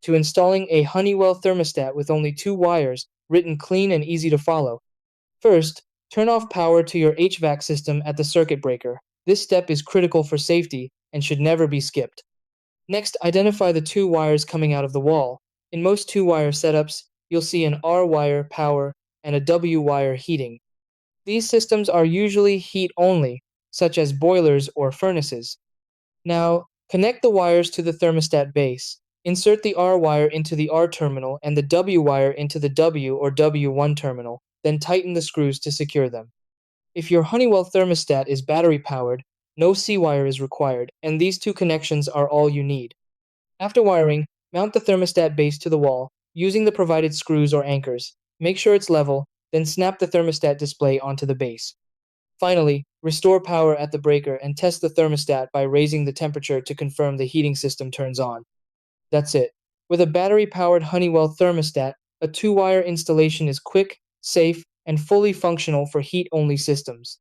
to installing a Honeywell thermostat with only 2 wires, written clean and easy to follow. First, turn off power to your HVAC system at the circuit breaker. This step is critical for safety and should never be skipped. Next, identify the 2 wires coming out of the wall. In most 2 wire setups, you'll see an R wire power and a W wire heating. These systems are usually heat only, such as boilers or furnaces. Now, connect the wires to the thermostat base. Insert the R wire into the R terminal and the W wire into the W or W1 terminal, then tighten the screws to secure them. If your Honeywell thermostat is battery powered, no C wire is required, and these 2 connections are all you need. After wiring, mount the thermostat base to the wall, using the provided screws or anchors. Make sure it's level, then snap the thermostat display onto the base. Finally, restore power at the breaker and test the thermostat by raising the temperature to confirm the heating system turns on. That's it. With a battery-powered Honeywell thermostat, a 2 wire installation is quick, safe, and fully functional for heat-only systems.